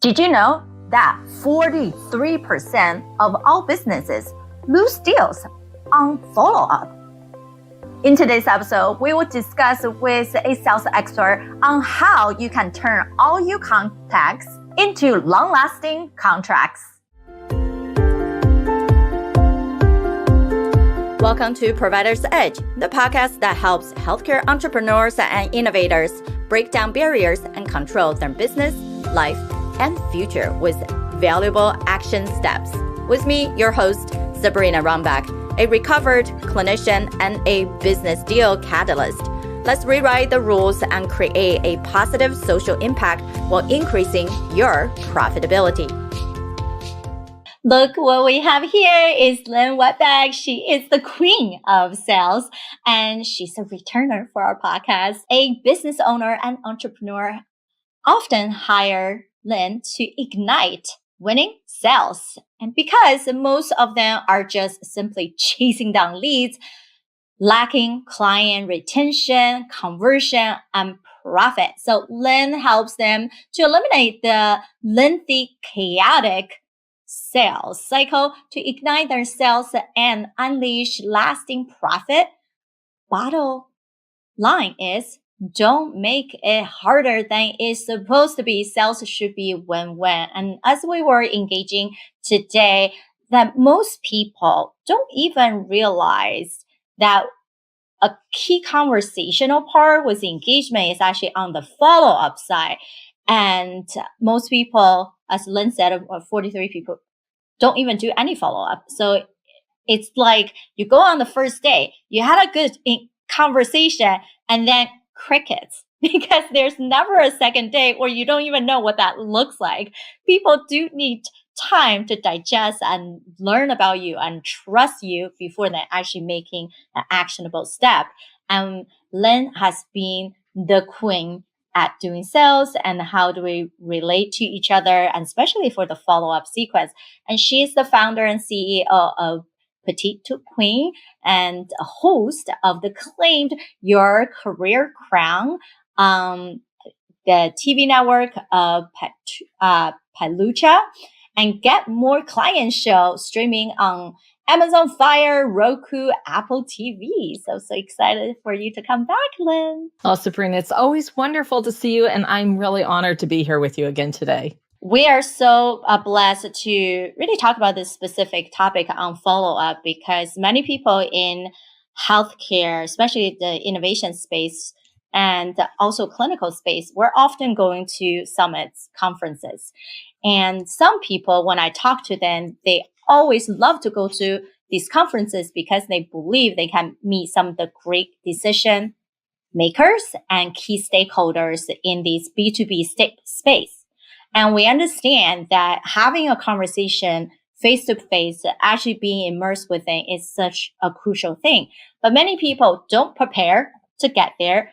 Did you know that 43% of all businesses lose deals on follow-up? In today's episode, we will discuss with a sales expert on how you can turn all your contacts into long-lasting contracts. Welcome to Provider's Edge, the podcast that helps healthcare entrepreneurs and innovators break down barriers and control their business, life, and future with valuable action steps. With me, your host, Sabrina Runbeck, a recovered clinician and a business deal catalyst. Let's rewrite the rules and create a positive social impact while increasing your profitability. Look, what we have here is Lynn Wetbeck. She is the queen of sales, and she's a returner for our podcast. A business owner and entrepreneur often hire Lynn to ignite winning sales. And because most of them are just simply chasing down leads, lacking client retention, conversion, and profit. So Lynn helps them to eliminate the lengthy, chaotic sales cycle to ignite their sales and unleash lasting profit. Bottom line is, don't make it harder than it's supposed to be. Sales should be win-win. And as we were engaging today, that most people don't even realize that a key conversational part with engagement is actually on the follow-up side. And most people, as Lynn said, 43 people don't even do any follow-up. So it's like you go on the first day, you had a good conversation, and then crickets, because there's never a second day where you don't even know what that looks like. People do need time to digest and learn about you and trust you before they're actually making an actionable step. And Lynn has been the queen at doing sales and how do we relate to each other, and especially for the follow-up sequence. And she is the founder and CEO of Petite to Queen and a host of the acclaimed Your Career Crown, the TV network of Palucha, and get more client shows streaming on Amazon Fire, Roku, Apple TV. So excited for you to come back, Lynn. Oh, Sabrina, it's always wonderful to see you, and I'm really honored to be here with you again today. We are so blessed to really talk about this specific topic on follow-up, because many people in healthcare, especially the innovation space and also clinical space, we're often going to summits, conferences. And some people, when I talk to them, they always love to go to these conferences because they believe they can meet some of the great decision makers and key stakeholders in this B2B space. And we understand that having a conversation face-to-face, actually being immersed within, is such a crucial thing. But many people don't prepare to get there.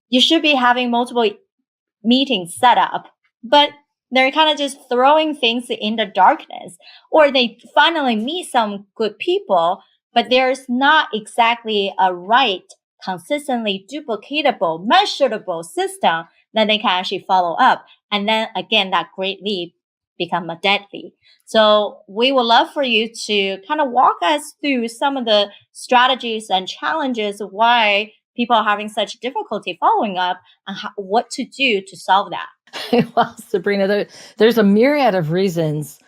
You should be having multiple meetings set up, but they're kind of just throwing things in the darkness. Or they finally meet some good people, but there's not exactly a right, consistently duplicatable, measurable system that they can actually follow up. And then again, that great lead become a dead lead. So we would love for you to kind of walk us through some of the strategies and challenges of why people are having such difficulty following up and what to do to solve that. Well, Sabrina, there's a myriad of reasons.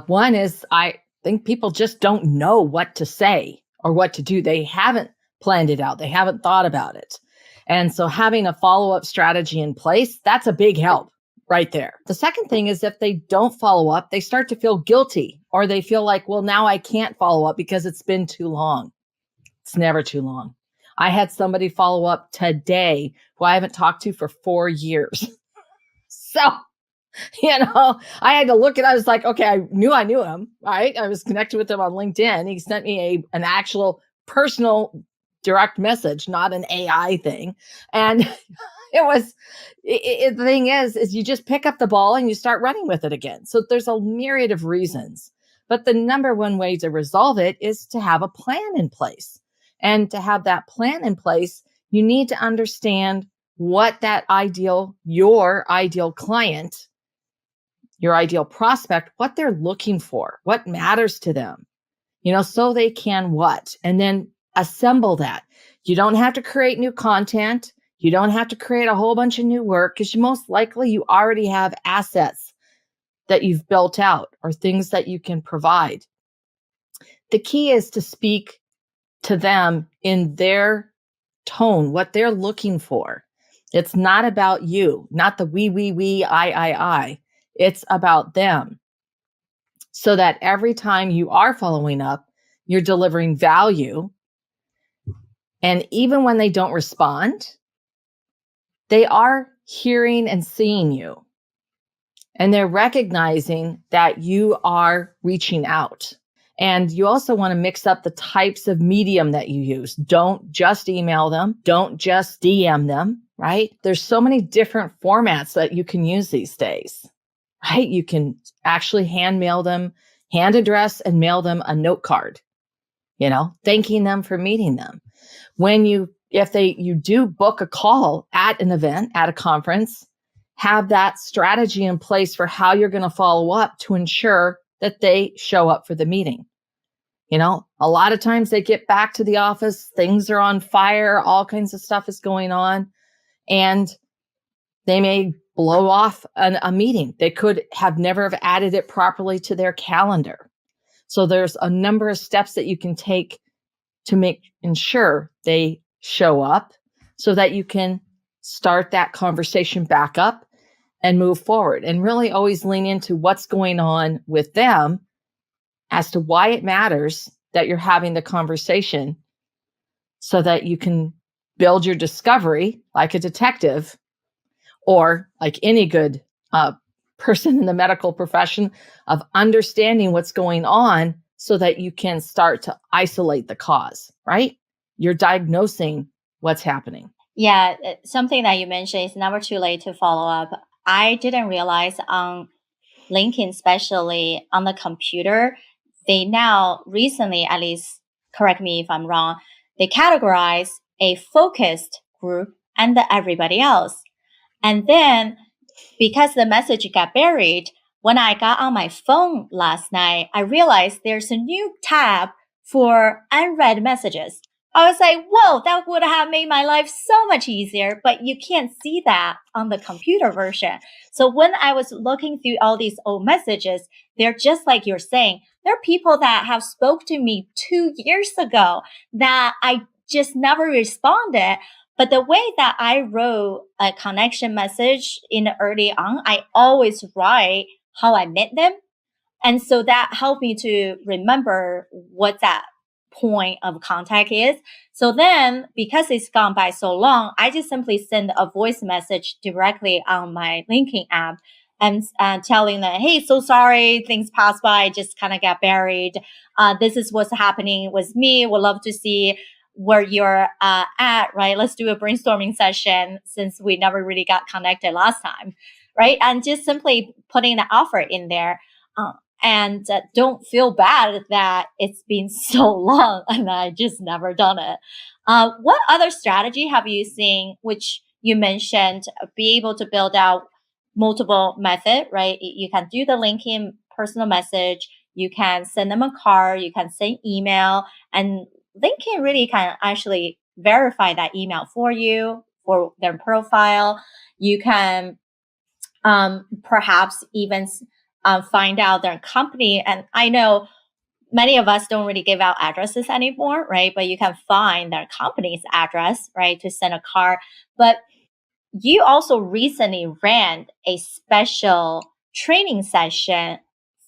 One is I think people just don't know what to say or what to do. They haven't planned it out. They haven't thought about it. And so having a follow-up strategy in place, that's a big help right there. The second thing is if they don't follow up, they start to feel guilty, or they feel like, well, now I can't follow up because it's been too long. It's never too long. I had somebody follow up today who I haven't talked to for 4 years. So, I had to look I was like, okay, I knew him, right? I was connected with him on LinkedIn. He sent me an actual personal direct message, not an AI thing. And the thing is you just pick up the ball and you start running with it again. So there's a myriad of reasons, but the number one way to resolve it is to have a plan in place. And to have that plan in place, you need to understand what your ideal client your ideal prospect what they're looking for, what matters to them, so they can what? And then assemble that. You don't have to create new content. You don't have to create a whole bunch of new work because most likely you already have assets that you've built out or things that you can provide. The key is to speak to them in their tone, what they're looking for. It's not about you, not the we, I. It's about them. So that every time you are following up, you're delivering value. And even when they don't respond, they are hearing and seeing you. And they're recognizing that you are reaching out. And you also want to mix up the types of medium that you use. Don't just email them. Don't just DM them, right? There's so many different formats that you can use these days, right? You can actually hand address and mail them a note card, thanking them for meeting them. If you do book a call at an event, at a conference, have that strategy in place for how you're going to follow up to ensure that they show up for the meeting. A lot of times they get back to the office, things are on fire, all kinds of stuff is going on, and they may blow off a meeting. They could have never have added it properly to their calendar. So there's a number of steps that you can take to ensure they show up so that you can start that conversation back up and move forward, and really always lean into what's going on with them as to why it matters that you're having the conversation so that you can build your discovery like a detective or like any good person in the medical profession of understanding what's going on so that you can start to isolate the cause, right? You're diagnosing what's happening. Yeah, something that you mentioned is never too late to follow up. I didn't realize on LinkedIn, especially on the computer, they now recently, at least correct me if I'm wrong, they categorize a focused group and everybody else. And then because the message got buried, when I got on my phone last night, I realized there's a new tab for unread messages. I was like, whoa, that would have made my life so much easier, but you can't see that on the computer version. So when I was looking through all these old messages, they're just like you're saying, there are people that have spoke to me 2 years ago that I just never responded. But the way that I wrote a connection message in early on, I always write how I met them. And so that helped me to remember what that point of contact is. So then, because it's gone by so long, I just simply send a voice message directly on my LinkedIn app and telling them, hey, so sorry, things passed by, just kind of got buried. This is what's happening with me. Would love to see where you're at, right? Let's do a brainstorming session since we never really got connected last time, right? And just simply putting the offer in there. And don't feel bad that it's been so long and I just never done it. What other strategy have you seen, which you mentioned, be able to build out multiple method, right? You can do the LinkedIn personal message. You can send them a card. You can send email, and LinkedIn really can actually verify that email for you, for their profile. You can perhaps even find out their company. And I know many of us don't really give out addresses anymore, right? But you can find their company's address, right, to send a card. But you also recently ran a special training session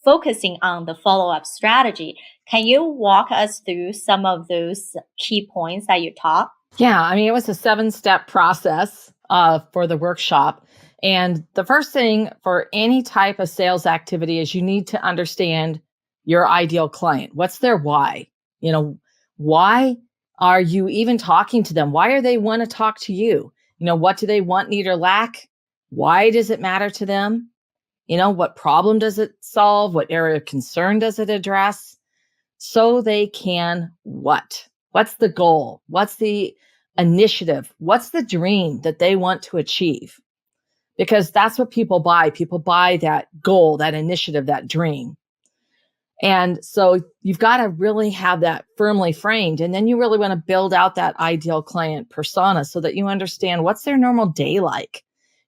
focusing on the follow-up strategy. Can you walk us through some of those key points that you taught? Yeah, I mean, it was a 7-step process for the workshop. And the first thing for any type of sales activity is you need to understand your ideal client. What's their why? Why are you even talking to them? Why are they want to talk to you? What do they want, need, or lack? Why does it matter to them? What problem does it solve? What area of concern does it address? So they can what? What's the goal? What's the initiative? What's the dream that they want to achieve? because that's what people buy. People buy that goal, that initiative, that dream. And so you've got to really have that firmly framed. And then you really want to build out that ideal client persona so that you understand what's their normal day like.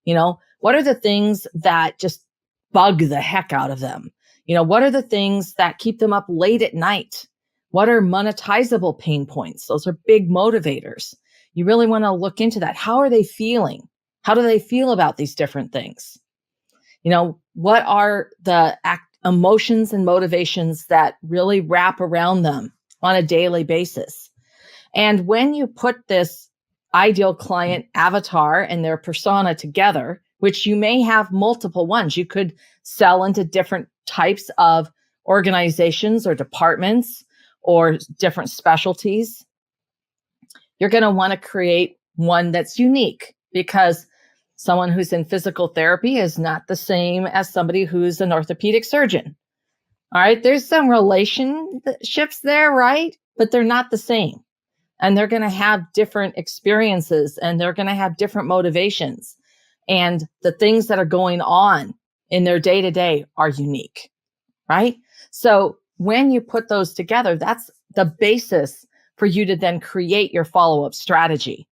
What are the things that just bug the heck out of them? What are the things that keep them up late at night? What are monetizable pain points? Those are big motivators. You really want to look into that. How are they feeling? How do they feel about these different things? What are the emotions and motivations that really wrap around them on a daily basis? And when you put this ideal client avatar and their persona together, which you may have multiple ones, you could sell into different types of organizations or departments or different specialties. You're going to want to create one that's unique, because someone who's in physical therapy is not the same as somebody who's an orthopedic surgeon. All right. There's some relationships there, right? But they're not the same. And they're going to have different experiences, and they're going to have different motivations. And the things that are going on in their day-to-day are unique, right? So when you put those together, that's the basis for you to then create your follow-up strategy.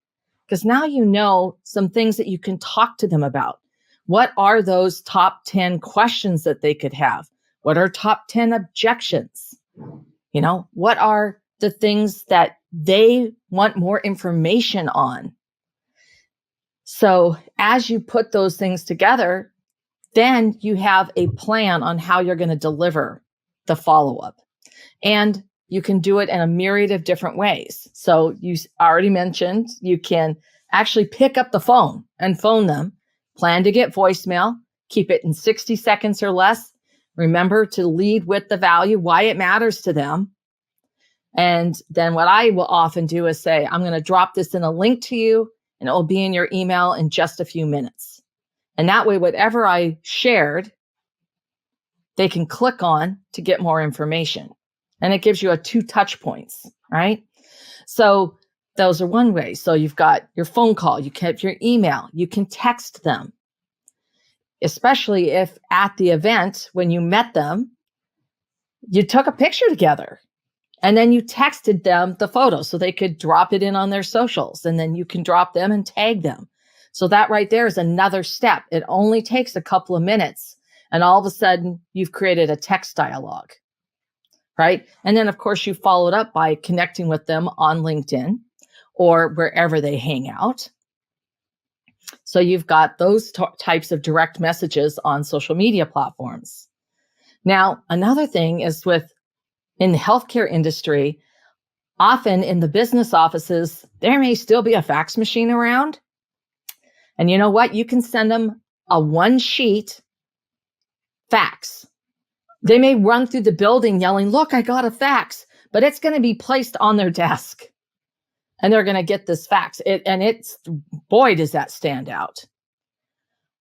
Because now you know some things that you can talk to them about. What are those top 10 questions that they could have? What are top 10 objections? What are the things that they want more information on? So as you put those things together, then you have a plan on how you're going to deliver the follow-up. And you can do it in a myriad of different ways. So you already mentioned you can actually pick up the phone and phone them, plan to get voicemail, keep it in 60 seconds or less. Remember to lead with the value, why it matters to them. And then what I will often do is say, I'm going to drop this in a link to you, and it will be in your email in just a few minutes. And that way, whatever I shared, they can click on to get more information. And it gives you 2 touch points, right? So those are one way. So you've got your phone call, you kept your email, you can text them, especially if at the event when you met them, you took a picture together and then you texted them the photo so they could drop it in on their socials, and then you can drop them and tag them. So that right there is another step. It only takes a couple of minutes, and all of a sudden you've created a text dialogue. Right? And then, of course, you followed up by connecting with them on LinkedIn or wherever they hang out. So you've got those types of direct messages on social media platforms. Now, another thing is in the healthcare industry, often in the business offices, there may still be a fax machine around. And you know what? You can send them a 1-sheet fax. They may run through the building yelling, "Look, I got a fax," but it's going to be placed on their desk and they're going to get this fax. Boy, does that stand out.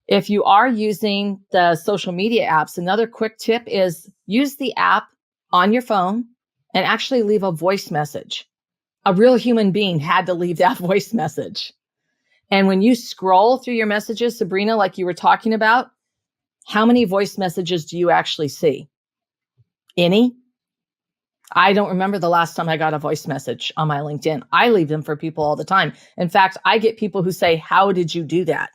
If you are using the social media apps, another quick tip is use the app on your phone and actually leave a voice message. A real human being had to leave that voice message. And when you scroll through your messages, Sabrina, like you were talking about, how many voice messages do you actually see? Any? I don't remember the last time I got a voice message on my LinkedIn. I leave them for people all the time. In fact, I get people who say, "How did you do that?"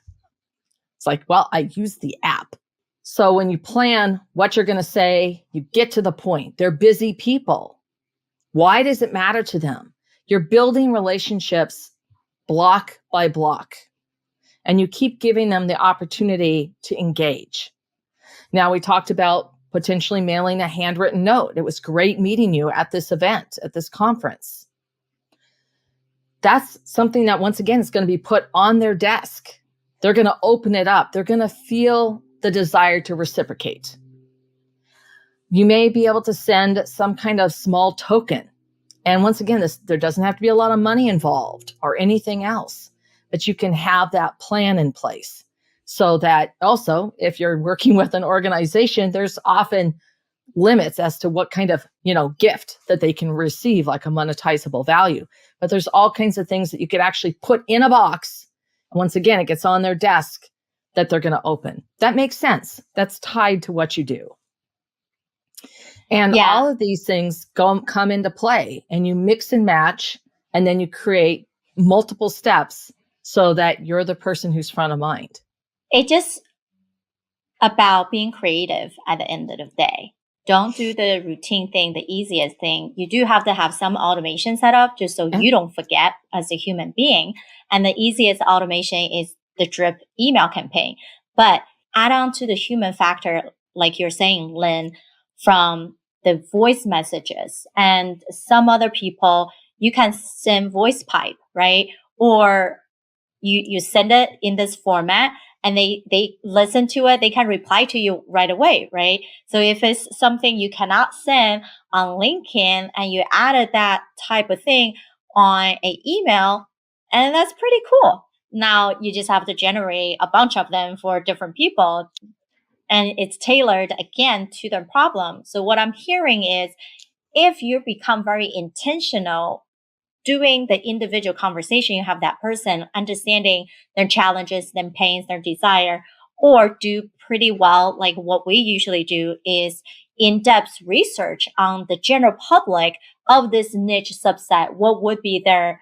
It's like, well, I use the app. So when you plan what you're going to say, you get to the point. They're busy people. Why does it matter to them? You're building relationships block by block, and you keep giving them the opportunity to engage. Now, we talked about potentially mailing a handwritten note. It was great meeting you at this event, at this conference. That's something that, once again, is going to be put on their desk. They're going to open it up. They're going to feel the desire to reciprocate. You may be able to send some kind of small token. And once again, there doesn't have to be a lot of money involved or anything else, but you can have that plan in place. So that also, if you're working with an organization, there's often limits as to what kind of, gift that they can receive, like a monetizable value. But there's all kinds of things that you could actually put in a box. And once again, it gets on their desk. that they're going to open. That makes sense. That's tied to what you do. And all of these things come into play, and you mix and match, and then you create multiple steps so that you're the person who's front of mind. It's just about being creative at the end of the day. Don't do the routine thing, the easiest thing. You do have to have some automation set up just so you don't forget as a human being. And the easiest automation is the drip email campaign. But add on to the human factor, like you're saying, Lynn, from the voice messages. And some other people, you can send voice pipe, right? Or you send it in this format, and they listen to it, they can reply to you right away, right? So if it's something you cannot send on LinkedIn and you added that type of thing on an email, and that's pretty cool. Now you just have to generate a bunch of them for different people, and it's tailored again to their problem. So what I'm hearing is, if you become very intentional doing the individual conversation, you have that person understanding their challenges, their pains, their desire, or do pretty well. Like what we usually do is in-depth research on the general public of this niche subset. What would be their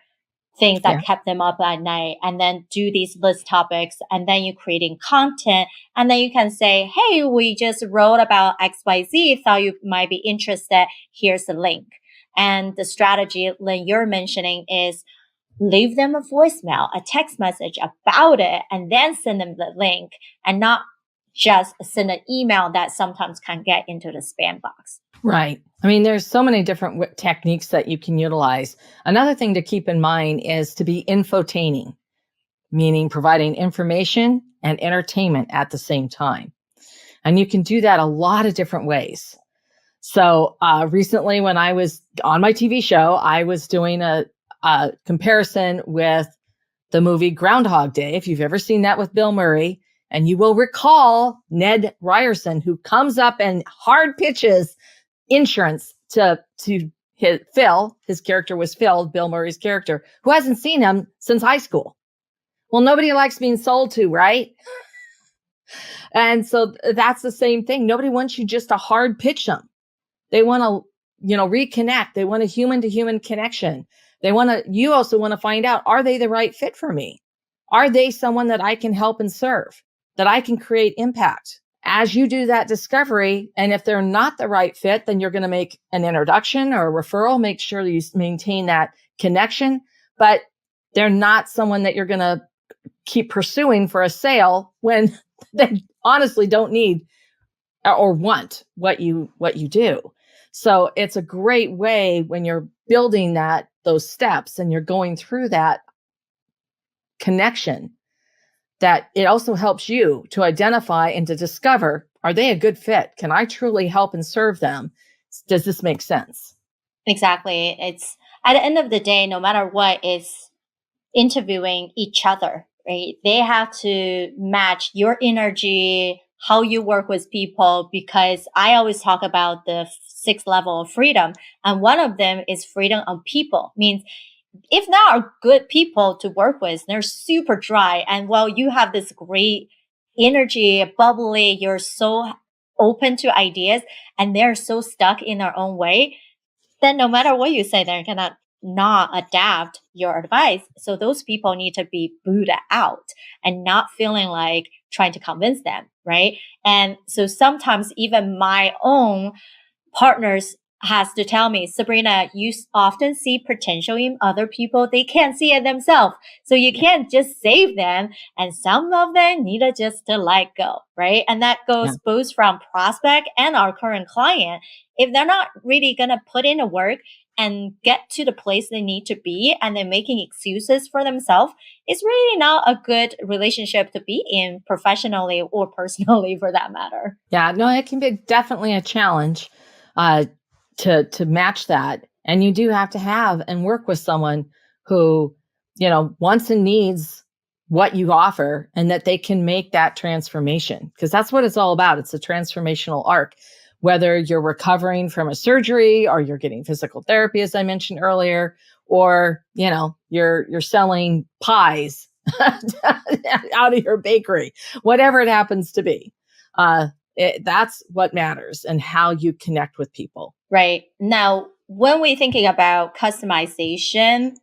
things that kept them up at night, and then do these list topics, and then you're creating content, and then you can say, hey, we just wrote about XYZ, thought you might be interested, here's the link. And the strategy, Lynn, you're mentioning is leave them a voicemail, a text message about it, and then send them the link, and not just send an email that sometimes can get into the spam box. Right. I mean, there's so many different techniques that you can utilize. Another thing to keep in mind is to be infotaining, meaning providing information and entertainment at the same time. And you can do that a lot of different ways. So recently, when I was on my TV show, I was doing a comparison with the movie Groundhog Day. If you've ever seen that with Bill Murray, and you will recall Ned Ryerson, who comes up and hard pitches insurance to Phil. His character was Phil, Bill Murray's character, who hasn't seen him since high school. Well, nobody likes being sold to, right? And so that's the same thing. Nobody wants you just to hard pitch them. They want to, reconnect. They want a human to human connection. You also want to find out, are they the right fit for me? Are they someone that I can help and serve, that I can create impact? As you do that discovery, and if they're not the right fit, then you're going to make an introduction or a referral, make sure you maintain that connection, but they're not someone that you're going to keep pursuing for a sale when they honestly don't need or want what you do. So it's a great way when you're building those steps and you're going through that connection, that it also helps you to identify and to discover, are they a good fit? Can I truly help and serve them? Does this make sense? Exactly. It's at the end of the day, no matter what, is interviewing each other, right? They have to match your energy, how you work with people, because I always talk about the 6 levels of freedom. And one of them is freedom of people. Means if they are good people to work with, they're super dry. And while you have this great energy, bubbly, you're so open to ideas, and they're so stuck in their own way, then no matter what you say, they're gonna not adapt your advice. So those people need to be booted out and not feeling like trying to convince them, right? And so sometimes even my own partners has to tell me, Sabrina, you often see potential in other people. They can't see it themselves. So you can't just save them. And some of them need to just to let go, right? And that goes both from prospect and our current client. If they're not really going to put in the work and get to the place they need to be, and they're making excuses for themselves, it's really not a good relationship to be in, professionally or personally, for that matter. Yeah, no, it can be definitely a challenge to match that. And you do have to have and work with someone who, wants and needs what you offer, and that they can make that transformation, because that's what it's all about. It's a transformational arc. Whether you're recovering from a surgery, or you're getting physical therapy, as I mentioned earlier, or, you're selling pies out of your bakery, whatever it happens to be. That's what matters, and how you connect with people. Right. Now, when we're thinking about customization,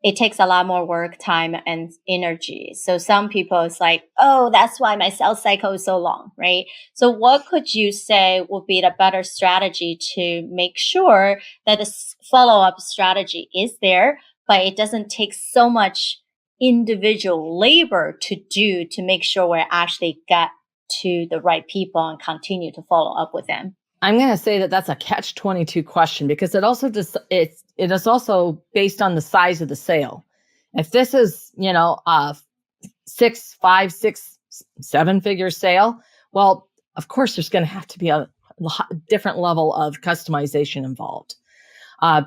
it takes a lot more work, time, and energy. So some people it's like, oh, that's why my sales cycle is so long, right? So what could you say would be the better strategy to make sure that the follow-up strategy is there, but it doesn't take so much individual labor to do to make sure we actually get to the right people and continue to follow up with them? I'm going to say that that's a catch-22 question, because it is also based on the size of the sale. If this is, a 5, 6, 7-figure sale, well, of course, there's going to have to be a different level of customization involved,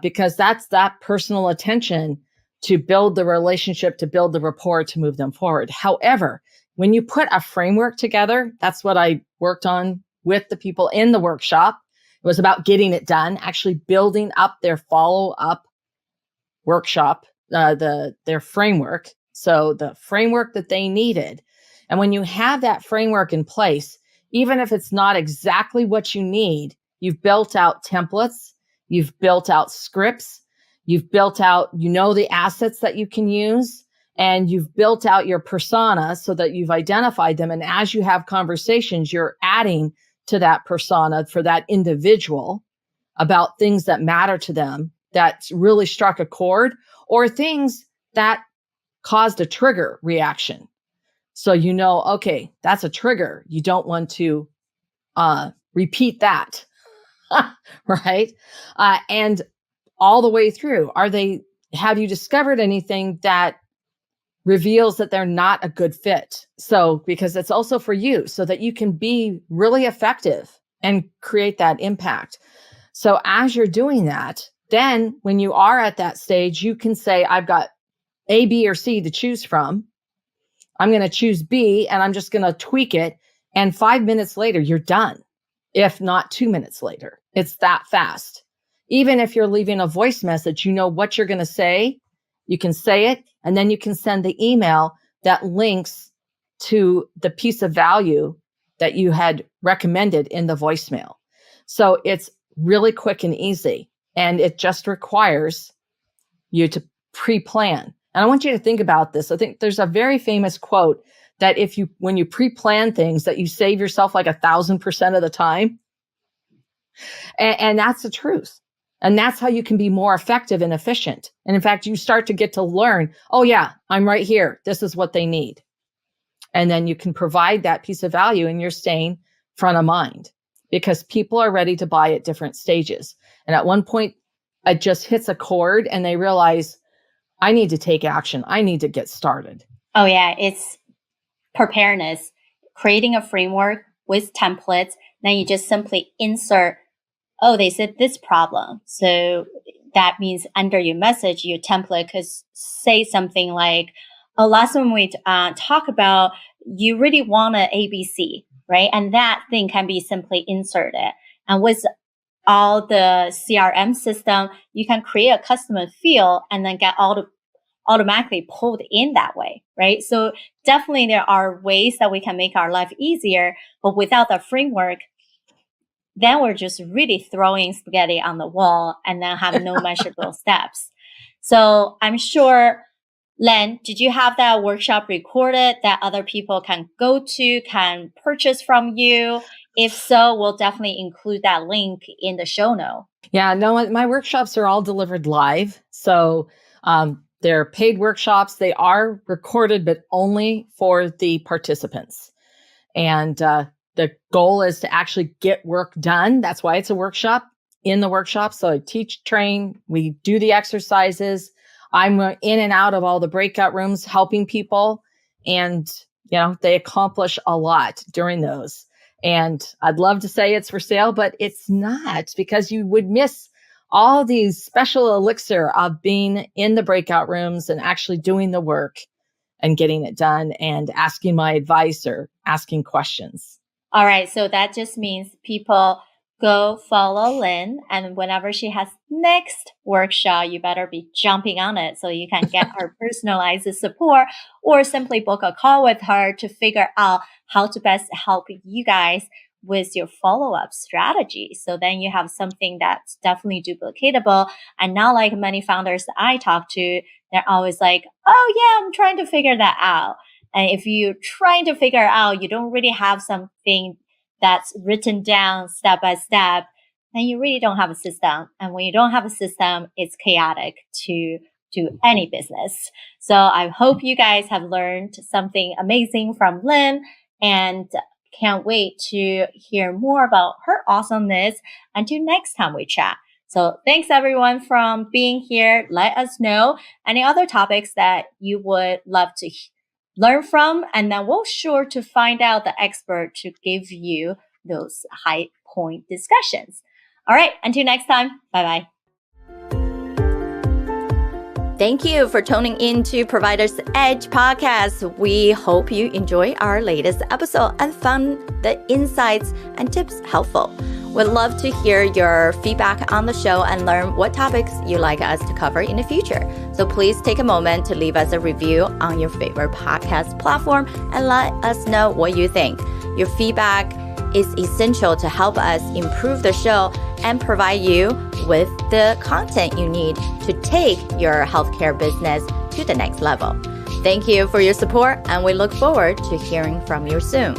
because that's that personal attention to build the relationship, to build the rapport, to move them forward. However, when you put a framework together, that's what I worked on with the people in the workshop. It was about getting it done, actually building up their follow-up workshop, their framework. So the framework that they needed. And when you have that framework in place, even if it's not exactly what you need, you've built out templates, you've built out scripts, you've built out, the assets that you can use, and you've built out your persona so that you've identified them. And as you have conversations, you're adding to that persona for that individual about things that matter to them, that really struck a chord, or things that caused a trigger reaction. So okay, that's a trigger. You don't want to repeat that, right? And all the way through, have you discovered anything that reveals that they're not a good fit? So, because it's also for you, so that you can be really effective and create that impact. So as you're doing that, then when you are at that stage, you can say, I've got A, B, or C to choose from. I'm going to choose B, and I'm just going to tweak it. And 5 minutes later, you're done. If not 2 minutes later, it's that fast. Even if you're leaving a voice message, you know what you're going to say. You can say it, and then you can send the email that links to the piece of value that you had recommended in the voicemail. So it's really quick and easy, and it just requires you to pre-plan. And I want you to think about this. I think there's a very famous quote that when you pre-plan things, that you save yourself like 1,000% of the time. And that's the truth. And that's how you can be more effective and efficient. And in fact, you start to get to learn, oh yeah, I'm right here. This is what they need. And then you can provide that piece of value, and you're staying front of mind, because people are ready to buy at different stages. And at one point, it just hits a chord and they realize, I need to take action. I need to get started. Oh yeah, it's preparedness, creating a framework with templates. Then you just simply insert, oh, they said this problem. So that means under your message, your template could say something like, oh, last time we talk about, you really want an ABC, right? And that thing can be simply inserted. And with all the CRM system, you can create a customer field and then get automatically pulled in that way, right? So definitely there are ways that we can make our life easier, but without the framework, then we're just really throwing spaghetti on the wall and then have no measurable steps. So I'm sure, Len, did you have that workshop recorded that other people can go to, can purchase from you? If so, we'll definitely include that link in the show note. Yeah, no, my workshops are all delivered live. So they're paid workshops. They are recorded, but only for the participants. And the goal is to actually get work done. That's why it's a workshop. In the workshop, so I teach, train, we do the exercises. I'm in and out of all the breakout rooms helping people. And, they accomplish a lot during those. And I'd love to say it's for sale, but it's not, because you would miss all these special elixir of being in the breakout rooms and actually doing the work and getting it done and asking my advice or asking questions. All right. So that just means people go follow Lynn. And whenever she has next workshop, you better be jumping on it so you can get her personalized support, or simply book a call with her to figure out how to best help you guys with your follow-up strategy. So then you have something that's definitely duplicatable. And not like many founders that I talk to, they're always like, oh yeah, I'm trying to figure that out. And if you're trying to figure out, you don't really have something that's written down step by step, then you really don't have a system. And when you don't have a system, it's chaotic to do any business. So I hope you guys have learned something amazing from Lynn, and can't wait to hear more about her awesomeness until next time we chat. So thanks everyone for being here. Let us know any other topics that you would love to learn from, and then we'll sure to find out the expert to give you those high point discussions. All right, until next time, bye-bye. Thank you for tuning in to Provider's Edge podcast. We hope you enjoy our latest episode and found the insights and tips helpful. We'd love to hear your feedback on the show and learn what topics you'd like us to cover in the future. So please take a moment to leave us a review on your favorite podcast platform and let us know what you think. Your feedback is essential to help us improve the show and provide you with the content you need to take your healthcare business to the next level. Thank you for your support, and we look forward to hearing from you soon.